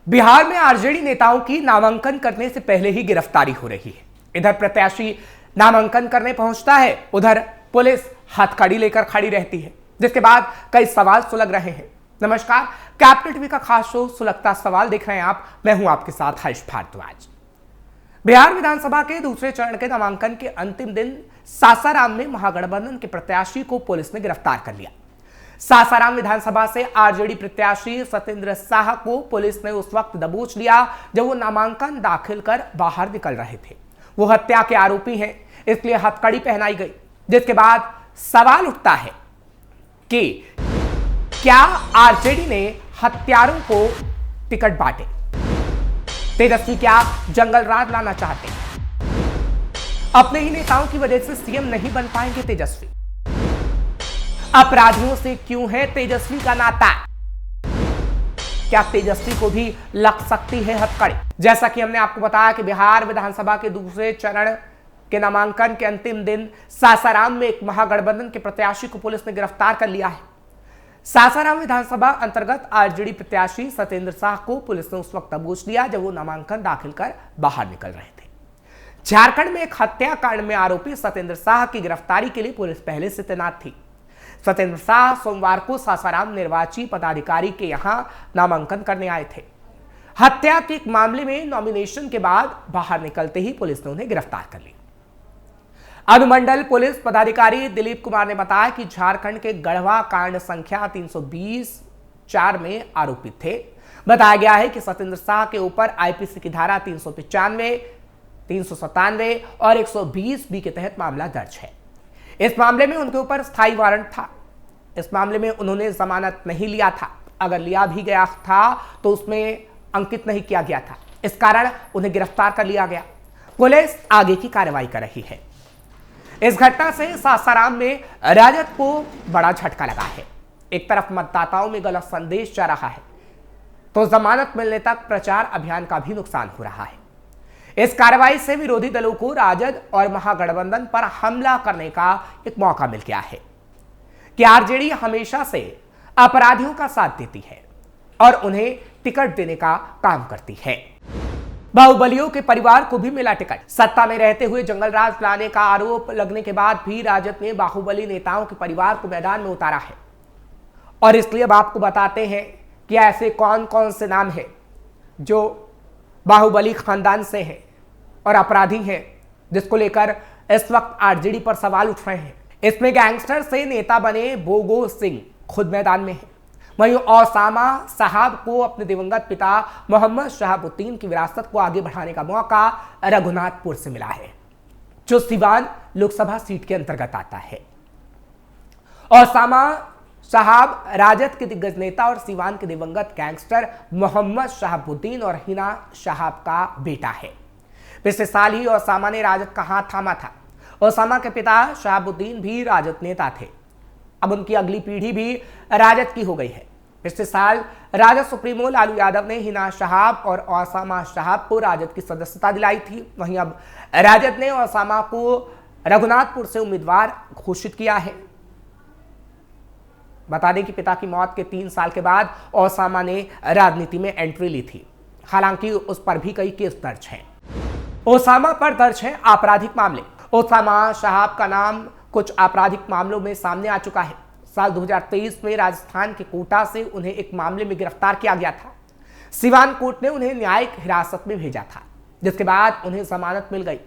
बिहार में आरजेडी नेताओं की नामांकन करने से पहले ही गिरफ्तारी हो रही है। इधर प्रत्याशी नामांकन करने पहुंचता है, उधर पुलिस हथकड़ी लेकर खड़ी रहती है, जिसके बाद कई सवाल सुलग रहे हैं। नमस्कार, कैपिटल टीवी का खास शो सुलगता सवाल देख रहे हैं आप। मैं हूं आपके साथ हर्ष भारद्वाज। बिहार विधानसभा के दूसरे चरण के नामांकन के अंतिम दिन सासाराम में महागठबंधन के प्रत्याशी को पुलिस ने गिरफ्तार कर लिया। सासाराम विधानसभा से आरजेडी प्रत्याशी सतेंद्र शाह को पुलिस ने उस वक्त दबोच लिया जब वो नामांकन दाखिल कर बाहर निकल रहे थे। वो हत्या के आरोपी हैं, इसलिए हथकड़ी पहनाई गई, जिसके बाद सवाल उठता है कि क्या आरजेडी ने हत्यारों को टिकट बांटे? तेजस्वी क्या जंगल राज लाना चाहते हैं? अपने ही नेताओं की वजह से सीएम नहीं बन पाएंगे तेजस्वी? अपराधियों से क्यों है तेजस्वी का नाता? क्या तेजस्वी को भी लग सकती है हथकड़ी? जैसा कि हमने आपको बताया कि बिहार विधानसभा के दूसरे चरण के नामांकन के अंतिम दिन सासाराम में एक महागठबंधन के प्रत्याशी को पुलिस ने गिरफ्तार कर लिया है। सासाराम विधानसभा अंतर्गत आरजेडी प्रत्याशी सतेंद्र शाह को पुलिस ने उस वक्त दबोच लिया जब वो नामांकन दाखिल कर बाहर निकल रहे थे। झारखंड में एक हत्याकांड में आरोपी सतेंद्र शाह की गिरफ्तारी के लिए पुलिस पहले से तैनात थी। सतेंद्र शाह सोमवार को सासाराम निर्वाची पदाधिकारी के यहां नामांकन करने आए थे। हत्या के एक मामले में नॉमिनेशन के बाद बाहर निकलते ही पुलिस ने उन्हें गिरफ्तार कर लिया। अनुमंडल पुलिस पदाधिकारी दिलीप कुमार ने बताया कि झारखंड के गढ़वा कांड संख्या 320-4 में आरोपित थे। बताया गया है कि सतेंद्र शाह के ऊपर आईपीसी की धारा 395, 397 और 120 बी के तहत मामला दर्ज है। इस मामले में उनके ऊपर स्थायी वारंट था। इस मामले में उन्होंने जमानत नहीं लिया था। अगर लिया भी गया था तो उसमें अंकित नहीं किया गया था। इस कारण उन्हें गिरफ्तार कर लिया गया। पुलिस आगे की कार्रवाई कर रही है। इस घटना से सासाराम में राजद को बड़ा झटका लगा है। एक तरफ मतदाताओं में गलत संदेश जा रहा है, तो जमानत मिलने तक प्रचार अभियान का भी नुकसान हो रहा है। इस कार्रवाई से विरोधी दलों को राजद और महागठबंधन पर हमला करने का एक मौका मिल गया है कि आरजेडी हमेशा से अपराधियों का साथ देती है और उन्हें टिकट देने का काम करती है। बाहुबलियों के परिवार को भी मिला टिकट। सत्ता में रहते हुए जंगल राज लाने का आरोप लगने के बाद भी राजद ने बाहुबली नेताओं के परिवार को मैदान में उतारा है। और इसलिए अब आपको बताते हैं कि ऐसे कौन कौन से नाम हैं जो बाहुबली खानदान से हैं और अपराधी हैं, जिसको लेकर इस वक्त आरजेडी पर सवाल उठ रहे हैं। इसमें गैंगस्टर से नेता बने बोगो सिंह खुद मैदान में है। वहीं ओसामा साहब को अपने दिवंगत पिता मोहम्मद शहाबुद्दीन की विरासत को आगे बढ़ाने का मौका रघुनाथपुर से मिला है, जो सिवान लोकसभा सीट के अंतर्गत आता है। ओसामा साहब राजद के दिग्गज नेता और सिवान के दिवंगत गैंगस्टर मोहम्मद शहाबुद्दीन और हिना शहाब का बेटा है। पिछले साल ही ओसामा ने राजद का हाथ थामा था। ओसामा के पिता शहाबुद्दीन भी राजद नेता थे। अब उनकी अगली पीढ़ी भी राजद की हो गई है। पिछले साल राजद सुप्रीमो लालू यादव ने हिना शहाब और ओसामा शहाब को राजद की सदस्यता दिलाई थी। वहीं अब राजद ने ओसामा को रघुनाथपुर से उम्मीदवार घोषित किया है। बता दें कि पिता की मौत के 3 साल के बाद ओसामा ने राजनीति में एंट्री ली थी। हालांकि उस पर भी कई केस दर्ज हैं। ओसामा पर दर्ज हैं आपराधिक मामले। ओसामा शहाब का नाम कुछ आपराधिक मामलों में सामने आ चुका है। साल 2023 में राजस्थान के कोटा से उन्हें एक मामले में गिरफ्तार किया गया था। सिवान कोर्ट ने उन्हें न्यायिक हिरासत में भेजा था, जिसके बाद उन्हें जमानत मिल गई।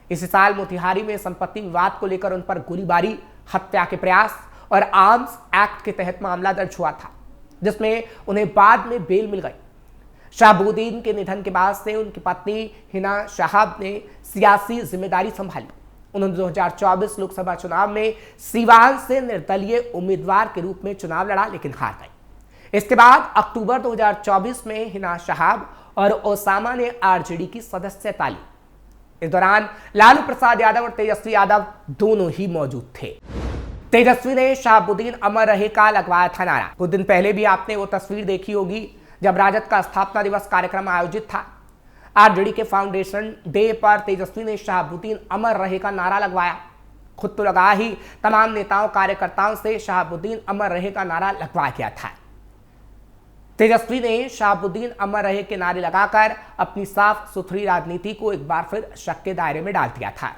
इसी साल मोतिहारी में संपत्ति विवाद को लेकर उन पर गोलीबारी, हत्या के प्रयास और आर्म्स एक्ट के तहत मामला दर्ज हुआ था, जिसमें उन्हें बाद में बेल मिल गई। शहाबुद्दीन के निधन के बाद से उनकी पत्नी हिना शहाब ने सियासी जिम्मेदारी संभाली। उन्होंने 2024 लोकसभा चुनाव में सिवान से निर्दलीय उम्मीदवार के रूप में चुनाव लड़ा, लेकिन हार गए। इसके बाद अक्टूबर 2024 में हिना शहाब और ओसामा ने आरजेडी की सदस्यता ली। इस दौरान लालू प्रसाद यादव और तेजस्वी यादव दोनों ही मौजूद थे। तेजस्वी ने शहाबुद्दीन अमर रहे का लगवाया था नारा। कुछ दिन पहले भी आपने वो तस्वीर देखी होगी जब राजद का स्थापना दिवस कार्यक्रम आयोजित था। आरजेडी के फाउंडेशन डे पर तेजस्वी ने शहाबुद्दीन अमर रहे का नारा लगवाया। खुद तो लगा ही, तमाम नेताओं कार्यकर्ताओं से शहाबुद्दीन अमर रहे का नारा लगवाया गया था। तेजस्वी ने शहाबुद्दीन अमर रहे के नारे लगाकर अपनी साफ सुथरी राजनीति को एक बार फिर शक के दायरे में डाल दिया था।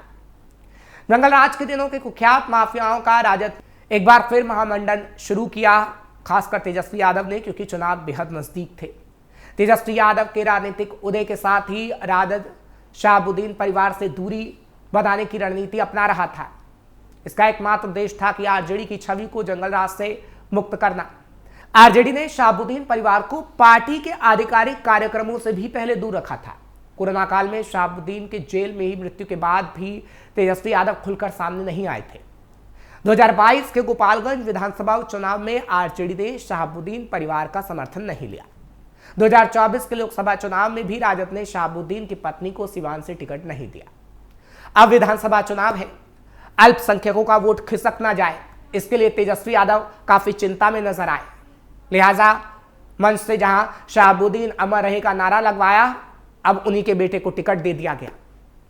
जंगलराज के दिनों के कुख्यात माफियाओं का राजद एक बार फिर महामंडन शुरू किया, खासकर तेजस्वी यादव ने, क्योंकि चुनाव बेहद नजदीक थे। तेजस्वी यादव के राजनीतिक उदय के साथ ही राजद शहाबुद्दीन परिवार से दूरी बनाने की रणनीति अपना रहा था। इसका एकमात्र उद्देश्य था कि आरजेडी की छवि को जंगलराज से मुक्त करना। आरजेडी ने शहाबुद्दीन परिवार को पार्टी के आधिकारिक कार्यक्रमों से भी पहले दूर रखा था। कोरोना काल में शहाबुद्दीन के जेल में ही मृत्यु के बाद भी तेजस्वी यादव खुलकर सामने नहीं आए थे। 2022 के गोपालगंज विधानसभा चुनाव में आरजेडी ने शहाबुद्दीन परिवार का समर्थन नहीं लिया। 2024 के लोकसभा चुनाव में भी राजद ने शहाबुद्दीन की पत्नी को सिवान से टिकट नहीं दिया। अब विधानसभा चुनाव है, अल्पसंख्यकों का वोट खिसक ना जाए, इसके लिए तेजस्वी यादव काफी चिंता में नजर आए। लिहाजा मंच से जहां शहाबुद्दीन अमर रहे का नारा लगवाया, अब उन्हीं के बेटे को टिकट दे दिया गया।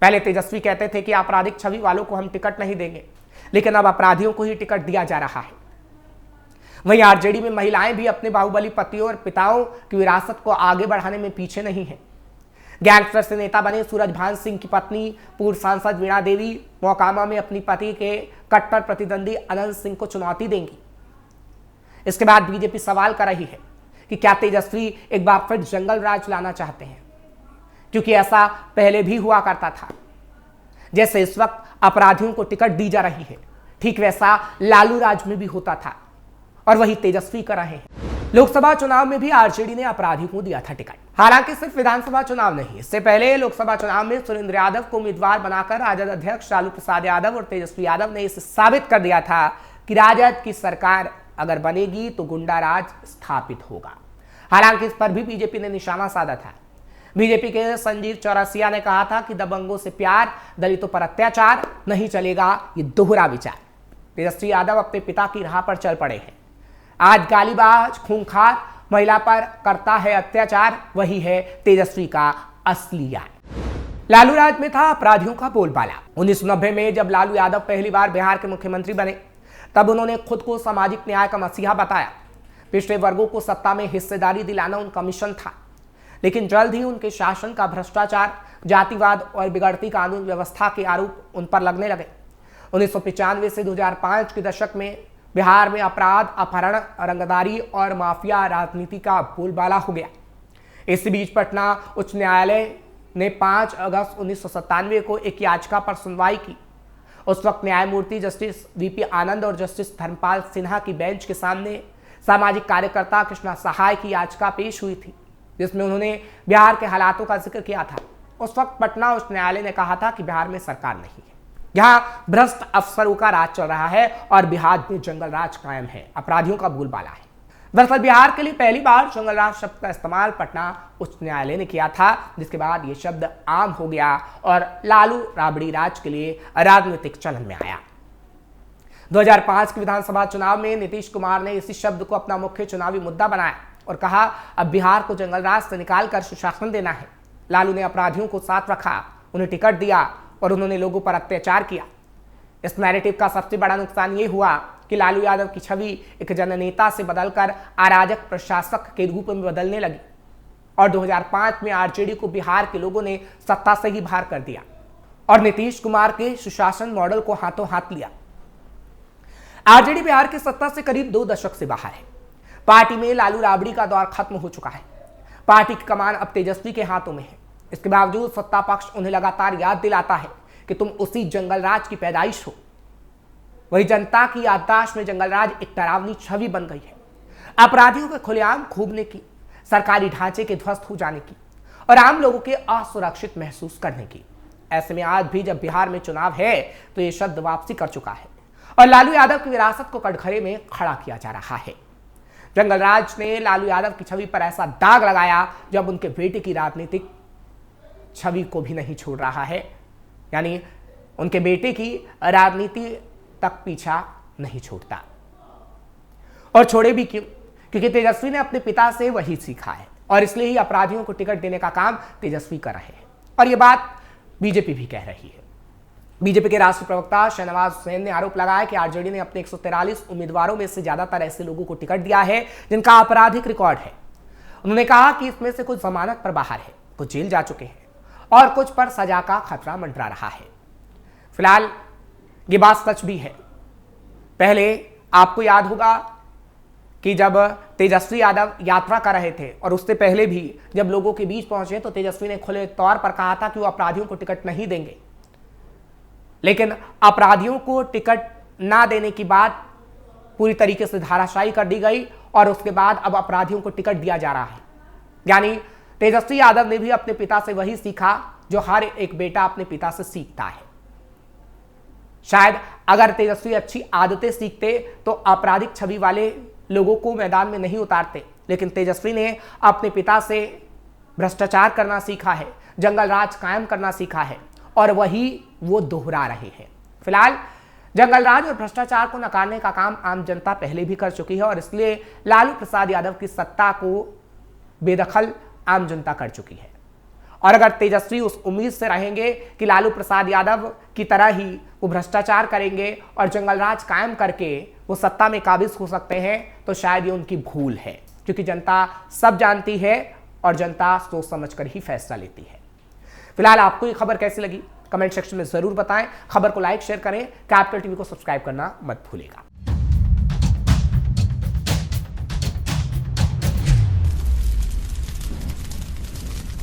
पहले तेजस्वी कहते थे कि आपराधिक छवि वालों को हम टिकट नहीं देंगे, लेकिन अब अपराधियों को ही टिकट दिया जा रहा है। वहीं आरजेडी में महिलाएं भी अपने बाहुबली पतियों और पिताओं की विरासत को आगे बढ़ाने में पीछे नहीं है। गैंगस्टर से नेता बने सूरजभान सिंह की पत्नी पूर्व सांसद वीणा देवी मोकामा में अपनी पति के कट्टर प्रतिद्वंदी अनंत सिंह को चुनौती देंगी। इसके बाद बीजेपी सवाल कर रही है कि क्या तेजस्वी एक बार फिर जंगल राज लाना चाहते हैं, क्योंकि ऐसा पहले भी हुआ करता था। जैसे इस वक्त अपराधियों को टिकट दी जा रही है, ठीक वैसा लालू राज में भी होता था, और वही तेजस्वी कर रहे हैं। लोकसभा चुनाव में भी आरजेडी ने अपराधी को दिया था टिकट। हालांकि सिर्फ विधानसभा चुनाव नहीं, इससे पहले लोकसभा चुनाव में सुरेंद्र यादव को उम्मीदवार बनाकर राजद अध्यक्ष लालू प्रसाद यादव और तेजस्वी यादव ने इसे साबित कर दिया था कि राजद की सरकार अगर बनेगी तो गुंडा राज स्थापित होगा। हालांकि इस पर भी बीजेपी ने निशाना साधा था। बीजेपी के संजीव चौरसिया ने कहा था कि दबंगों से प्यार, दलितों पर अत्याचार नहीं चलेगा, ये दोहरा विचार। तेजस्वी यादव अपने पिता की राह पर चल पड़े हैं। आज गालीबाज खूंखार महिला पर करता है अत्याचार, वही है तेजस्वी का असली यार। लालू राज में था अपराधियों का बोलबाला। 1990 में जब लालू यादव पहली बार बिहार के मुख्यमंत्री बने, तब उन्होंने खुद को सामाजिक न्याय का मसीहा बताया। पिछड़े वर्गों को सत्ता में हिस्सेदारी दिलाना उनका मिशन था। लेकिन जल्द ही उनके शासन का भ्रष्टाचार, जातिवाद और बिगड़ती कानून व्यवस्था के आरोप उन पर लगने लगे। 1995 से 2005 के दशक में बिहार में अपराध, अपहरण, रंगदारी और माफिया राजनीति का बोलबाला हो गया। इसी बीच पटना उच्च न्यायालय ने 5 अगस्त 1997 को एक याचिका पर सुनवाई की। उस वक्त न्यायमूर्ति जस्टिस वीपी आनंद और जस्टिस धर्मपाल सिन्हा की बेंच के सामने सामाजिक कार्यकर्ता कृष्णा सहाय की याचिका पेश हुई थी, जिसमें उन्होंने बिहार के हालातों का जिक्र किया था। उस वक्त पटना उच्च न्यायालय ने कहा था कि बिहार में सरकार नहीं है, यहाँ भ्रष्ट अफसरों का राज चल रहा है और बिहार में जंगल राज कायम है, अपराधियों का बोलबाला है। दरअसल बिहार के लिए पहली बार जंगल राज शब्द का इस्तेमाल पटना उच्च न्यायालय ने किया था, जिसके बाद यह शब्द आम हो गया और लालू राबड़ी राज के लिए राजनीतिक चलन में आया। 2005 के विधानसभा चुनाव में नीतीश कुमार ने इसी शब्द को अपना मुख्य चुनावी मुद्दा बनाया और कहा अब बिहार को जंगल राज से निकालकर सुशासन देना है। लालू ने अपराधियों को साथ रखा, उन्हें टिकट दिया और उन्होंने लोगों पर अत्याचार किया। इस नैरेटिव का सबसे बड़ा नुकसान ये हुआ कि लालू यादव की छवि एक जननेता से बदलकर अराजक प्रशासक के रूप में बदलने लगी और 2005 में आरजेडी को बिहार के लोगों ने सत्ता से ही बाहर कर दिया और नीतीश कुमार के सुशासन मॉडल को हाथों हाथ लिया। आरजेडी बिहार की सत्ता से करीब 2 दशक से बाहर है। पार्टी में लालू राबड़ी का दौर खत्म हो चुका है। पार्टी की कमान अब तेजस्वी के हाथों में है। इसके बावजूद सत्ता पक्ष उन्हें लगातार याद दिलाता है कि तुम उसी जंगल राज की पैदाइश हो। वही जनता की याददाश्त में जंगल राज एक डरावनी छवि बन गई है, अपराधियों के खुलेआम खूबने की, सरकारी ढांचे के ध्वस्त हो जाने की और आम लोगों के असुरक्षित महसूस करने की। ऐसे में आज भी जब बिहार में चुनाव है तो यह शब्द वापसी कर चुका है और लालू यादव की विरासत को कटघरे में खड़ा किया जा रहा है। जंगल राज ने लालू यादव की छवि पर ऐसा दाग लगाया जब उनके बेटे की राजनीतिक छवि को भी नहीं छोड़ रहा है, यानी उनके बेटे की राजनीति तक पीछा नहीं छोड़ता। और छोड़े भी क्यों? क्योंकि तेजस्वी ने अपने पिता से वही सीखा है और इसलिए ही अपराधियों को टिकट देने का काम तेजस्वी कर रहे हैं और यह बात बीजेपी भी कह रही है। बीजेपी के राष्ट्रीय प्रवक्ता शहनवाज हुसैन ने आरोप लगाया कि आरजेडी ने अपने 143 उम्मीदवारों में से ज्यादातर ऐसे लोगों को टिकट दिया है जिनका आपराधिक रिकॉर्ड है। उन्होंने कहा कि इसमें से कुछ जमानत पर बाहर है, कुछ जेल जा चुके हैं और कुछ पर सजा का खतरा मंडरा रहा है। फिलहाल ये बात सच भी है। पहले आपको याद होगा कि जब तेजस्वी यादव यात्रा कर रहे थे और उससे पहले भी जब लोगों के बीच पहुंचे तो तेजस्वी ने खुले तौर पर कहा था कि वो अपराधियों को टिकट नहीं देंगे, लेकिन अपराधियों को टिकट ना देने की बात पूरी तरीके से धाराशायी कर दी गई और उसके बाद अब अपराधियों को टिकट दिया जा रहा है। यानी तेजस्वी यादव ने भी अपने पिता से वही सीखा जो हर एक बेटा अपने पिता से सीखता है। शायद अगर तेजस्वी अच्छी आदतें सीखते तो आपराधिक छवि वाले लोगों को मैदान में नहीं उतारते, लेकिन तेजस्वी ने अपने पिता से भ्रष्टाचार करना सीखा है, जंगल राज कायम करना सीखा है और वही वो दोहरा रहे हैं। फिलहाल जंगल राज और भ्रष्टाचार को नकारने का काम आम जनता पहले भी कर चुकी है और इसलिए लालू प्रसाद यादव की सत्ता को बेदखल आम जनता कर चुकी है। और अगर तेजस्वी उस उम्मीद से रहेंगे कि लालू प्रसाद यादव की तरह ही वो भ्रष्टाचार करेंगे और जंगल राज कायम करके वो सत्ता में काबिज हो सकते हैं, तो शायद ये उनकी भूल है, क्योंकि जनता सब जानती है और जनता सोच समझकर ही फैसला लेती है। फिलहाल आपको ये खबर कैसी लगी कमेंट सेक्शन में जरूर बताएं। खबर को लाइक शेयर करें, कैपिटल टीवी को सब्सक्राइब करना मत भूलिएगा।